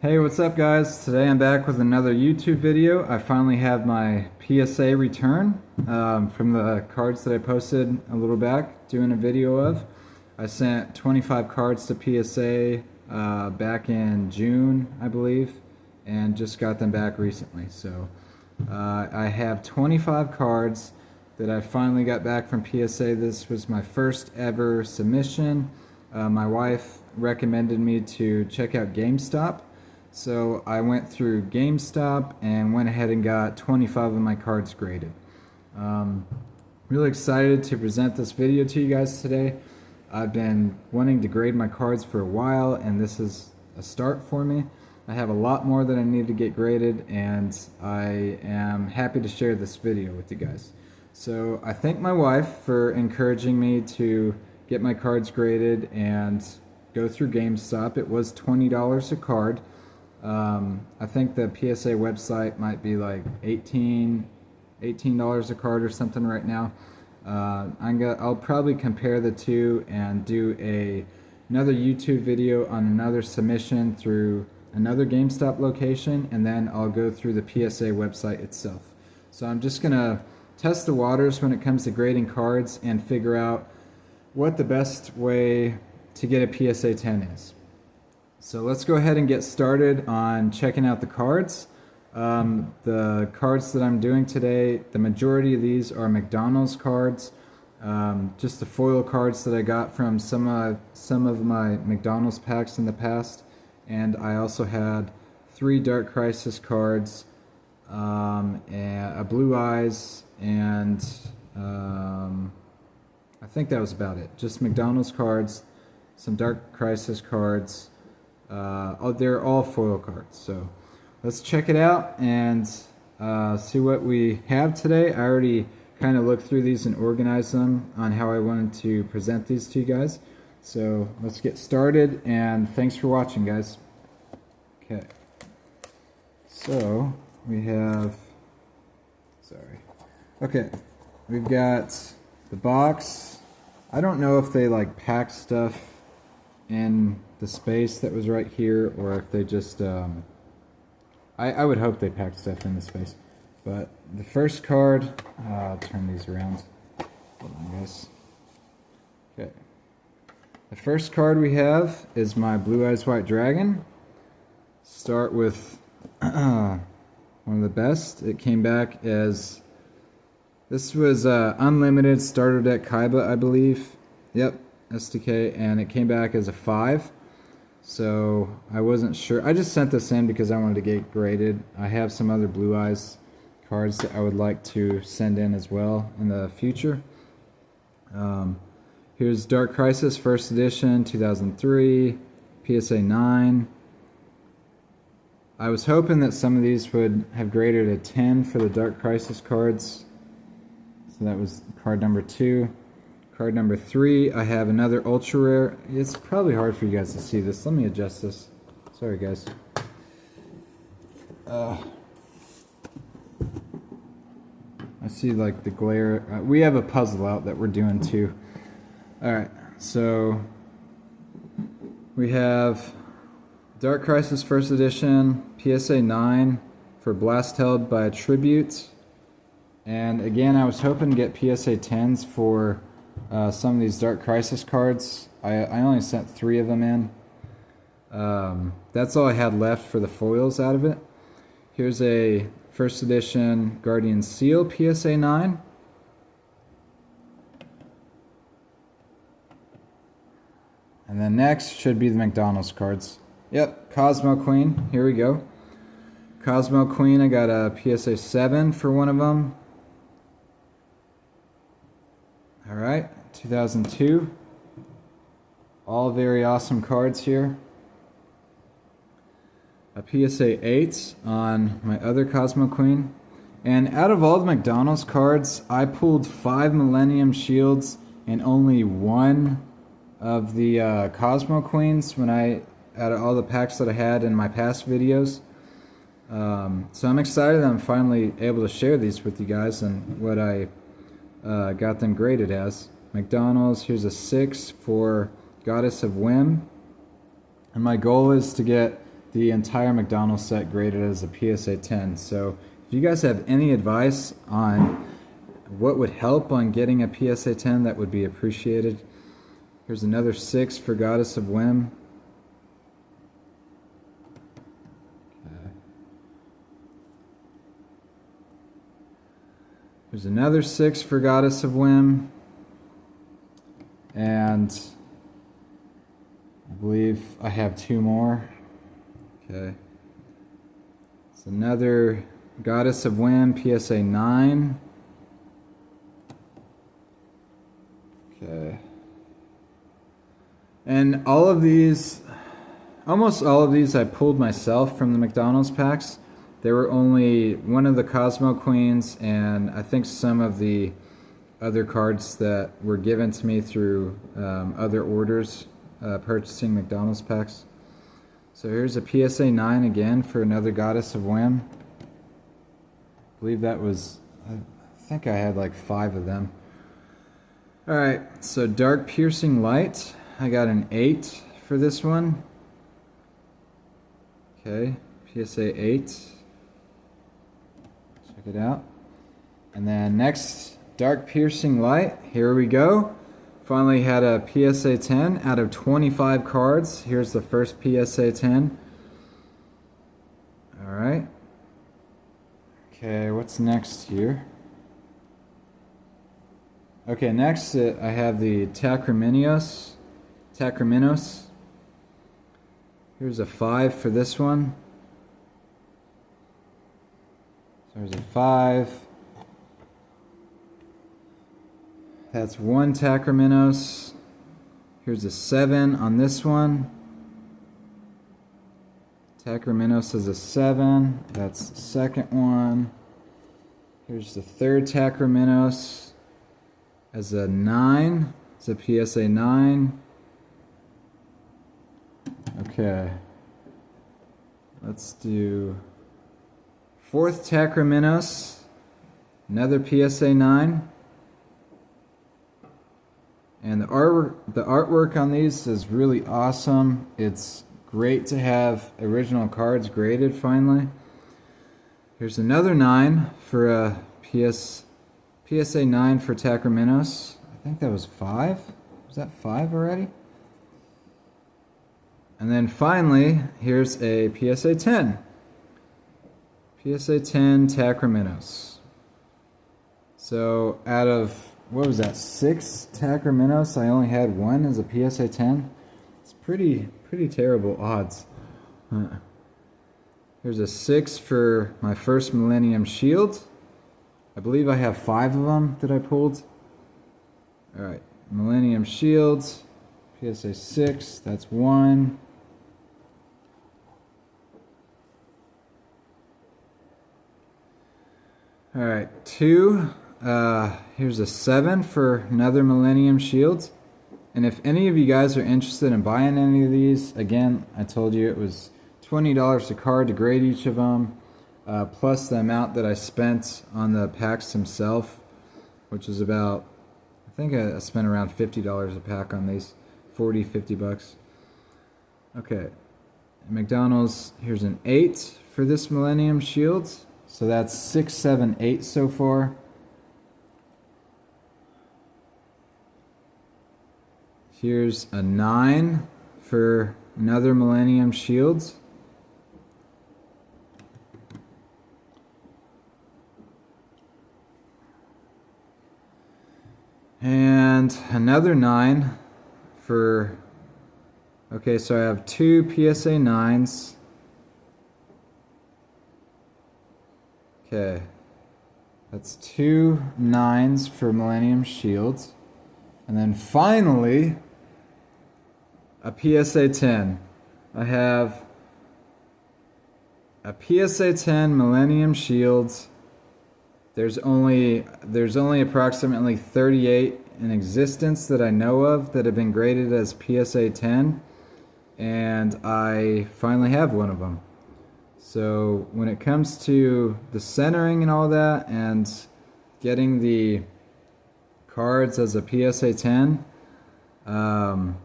Hey, what's up guys? Today I'm back with another YouTube video. I finally have my PSA return from the cards that I posted a little back doing a video of. I sent 25 cards to PSA back in June, I believe, and just got them back recently. So I have 25 cards that I finally got back from PSA. This was my first ever submission. My wife recommended me to check out GameStop. So I went through GameStop and went ahead and got 25 of my cards graded. Really excited to present this video to you guys today. I've been wanting to grade my cards for a while, and this is a start for me. I have a lot more that I need to get graded, and I am happy to share this video with you guys. So I thank my wife for encouraging me to get my cards graded and go through GameStop. It was $20 a card. I think the PSA website might be like $18 a card or something right now. I'll probably compare the two and do another YouTube video on another submission through another GameStop location, and then I'll go through the PSA website itself. So I'm just gonna test the waters when it comes to grading cards and figure out what the best way to get a PSA 10 is. So let's go ahead and get started on checking out the cards. The cards that I'm doing today, the majority of these are McDonald's cards. Just the foil cards that I got from some of my McDonald's packs in the past. And I also had 3 Dark Crisis cards, a Blue Eyes, and I think that was about it. Just McDonald's cards, some Dark Crisis cards. They're all foil cards, so let's check it out and see what we have today. I already kind of looked through these and organized them on how I wanted to present these to you guys. So let's get started, and thanks for watching, guys. Okay, so we have, okay, we've got the box. I don't know if they like pack stuff in the space that was right here, or if they just I would hope they packed stuff in the space. But the first card, I'll turn these around. Hold on, guys. Okay, the first card we have is my Blue Eyes White Dragon. Start with one of the best. It came back as, this was unlimited starter deck Kaiba, I believe. Yep, SDK, and it came back as a 5. So I wasn't sure. I just sent this in because I wanted to get graded. I have some other Blue Eyes cards that I would like to send in as well in the future. Here's Dark Crisis First Edition 2003, PSA 9. I was hoping that some of these would have graded a 10 for the Dark Crisis cards. So that was card number 2. Card number 3, I have another ultra rare. It's probably hard for you guys to see this. Let me adjust this. Sorry, guys. I see like the glare. We have a puzzle out that we're doing too. Alright, so we have Dark Crisis First Edition, PSA 9 for Blast Held by a Tribute. And again, I was hoping to get PSA 10s for some of these Dark Crisis cards. I only sent 3 of them in. That's all I had left for the foils out of it. Here's a First Edition Guardian Seal PSA 9. And then next should be the McDonald's cards. Yep, Cosmo Queen. Here we go. Cosmo Queen, I got a PSA 7 for one of them. Alright, 2002. All very awesome cards here. A PSA 8 on my other Cosmo Queen. And out of all the McDonald's cards, I pulled 5 Millennium Shields and only 1 of the Cosmo Queens out of all the packs that I had in my past videos. So I'm excited that I'm finally able to share these with you guys and what I got them graded as. McDonald's, here's a 6 for Goddess of Whim. And my goal is to get the entire McDonald's set graded as a PSA 10. So if you guys have any advice on what would help on getting a PSA 10, that would be appreciated. Here's another 6 for Goddess of Whim. Okay. There's another 6 for Goddess of Whim. And I believe I have 2 more. Okay. It's another Goddess of Whim, PSA 9. Okay. And all of these, almost all of these I pulled myself from the McDonald's packs. There were only one of the Cosmo Queens and I think some of the other cards that were given to me through other orders purchasing McDonald's packs. So here's a PSA 9 again for another Goddess of Whim. I believe that was, I think I had like 5 of them. Alright, so Dark Piercing Light. I got an 8 for this one. Okay, PSA 8. Check it out. And then next, Dark Piercing Light. Here we go. Finally had a PSA 10 out of 25 cards. Here's the first PSA 10. Alright. Okay, what's next here? Okay, next I have the Takraminos. Here's a 5 for this one. So there's a 5. That's 1 Takraminos. Here's a 7 on this one. Takraminos is a 7. That's the second one. Here's the third Takraminos as a 9. It's a PSA 9. Okay. Let's do 4th Takraminos. Another PSA 9. And the artwork on these is really awesome. It's great to have original cards graded finally. Here's another 9 for a PSA 9 for Takraminos. I think that was 5. Was that 5 already? And then finally, here's a PSA 10. PSA 10 Takraminos. So out of, what was that, 6 Takraminos, I only had 1 as a PSA 10. It's pretty terrible odds. Here's a 6 for my first Millennium Shield. I believe I have 5 of them that I pulled. Alright, Millennium Shields, PSA 6, that's 1. Alright, 2. Here's a 7 for another Millennium Shield. And if any of you guys are interested in buying any of these, again, I told you it was $20 a card to grade each of them, plus the amount that I spent on the packs themselves, which is about, I think I spent around $50 a pack on these, 40, 50 bucks. Okay, McDonald's, here's an 8 for this Millennium Shield. So that's 6, 7, 8 so far. Here's a 9 for another Millennium Shield. And another 9 for, okay, so I have 2 PSA 9s. Okay, that's 2 9s for Millennium Shields. And then finally, a PSA 10. I have a PSA 10 Millennium Shields. There's only approximately 38 in existence that I know of that have been graded as PSA 10, and I finally have one of them. So when it comes to the centering and all that and getting the cards as a PSA 10, I'm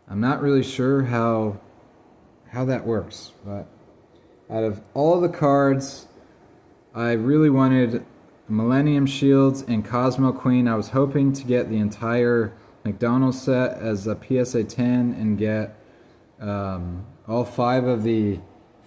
not really sure how how that works. But out of all the cards, I really wanted Millennium Shields and Cosmo Queen. I was hoping to get the entire McDonald set as a PSA 10 and get all 5 of the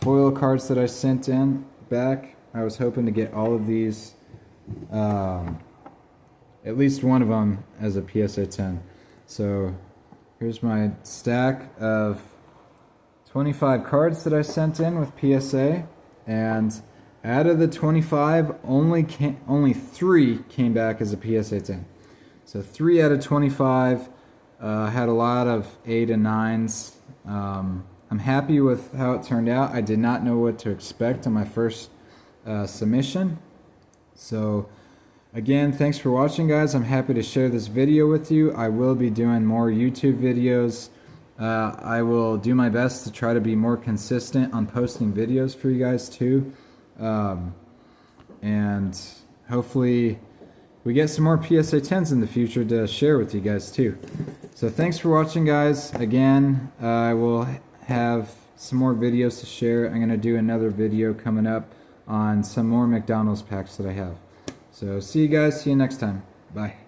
foil cards that I sent in back. I was hoping to get all of these, at least one of them as a PSA 10. So here's my stack of 25 cards that I sent in with PSA, and out of the 25, only 3 came back as a PSA 10. So 3 out of 25 had a lot of 8 and 9s. I'm happy with how it turned out. I did not know what to expect on my first submission. So again, thanks for watching, guys. I'm happy to share this video with you. I will be doing more YouTube videos. I will do my best to try to be more consistent on posting videos for you guys too. And hopefully we get some more PSA 10s in the future to share with you guys too. So thanks for watching, guys. Again, I will have some more videos to share. I'm going to do another video coming up on some more McDonald's packs that I have. So see you guys. See you next time. Bye.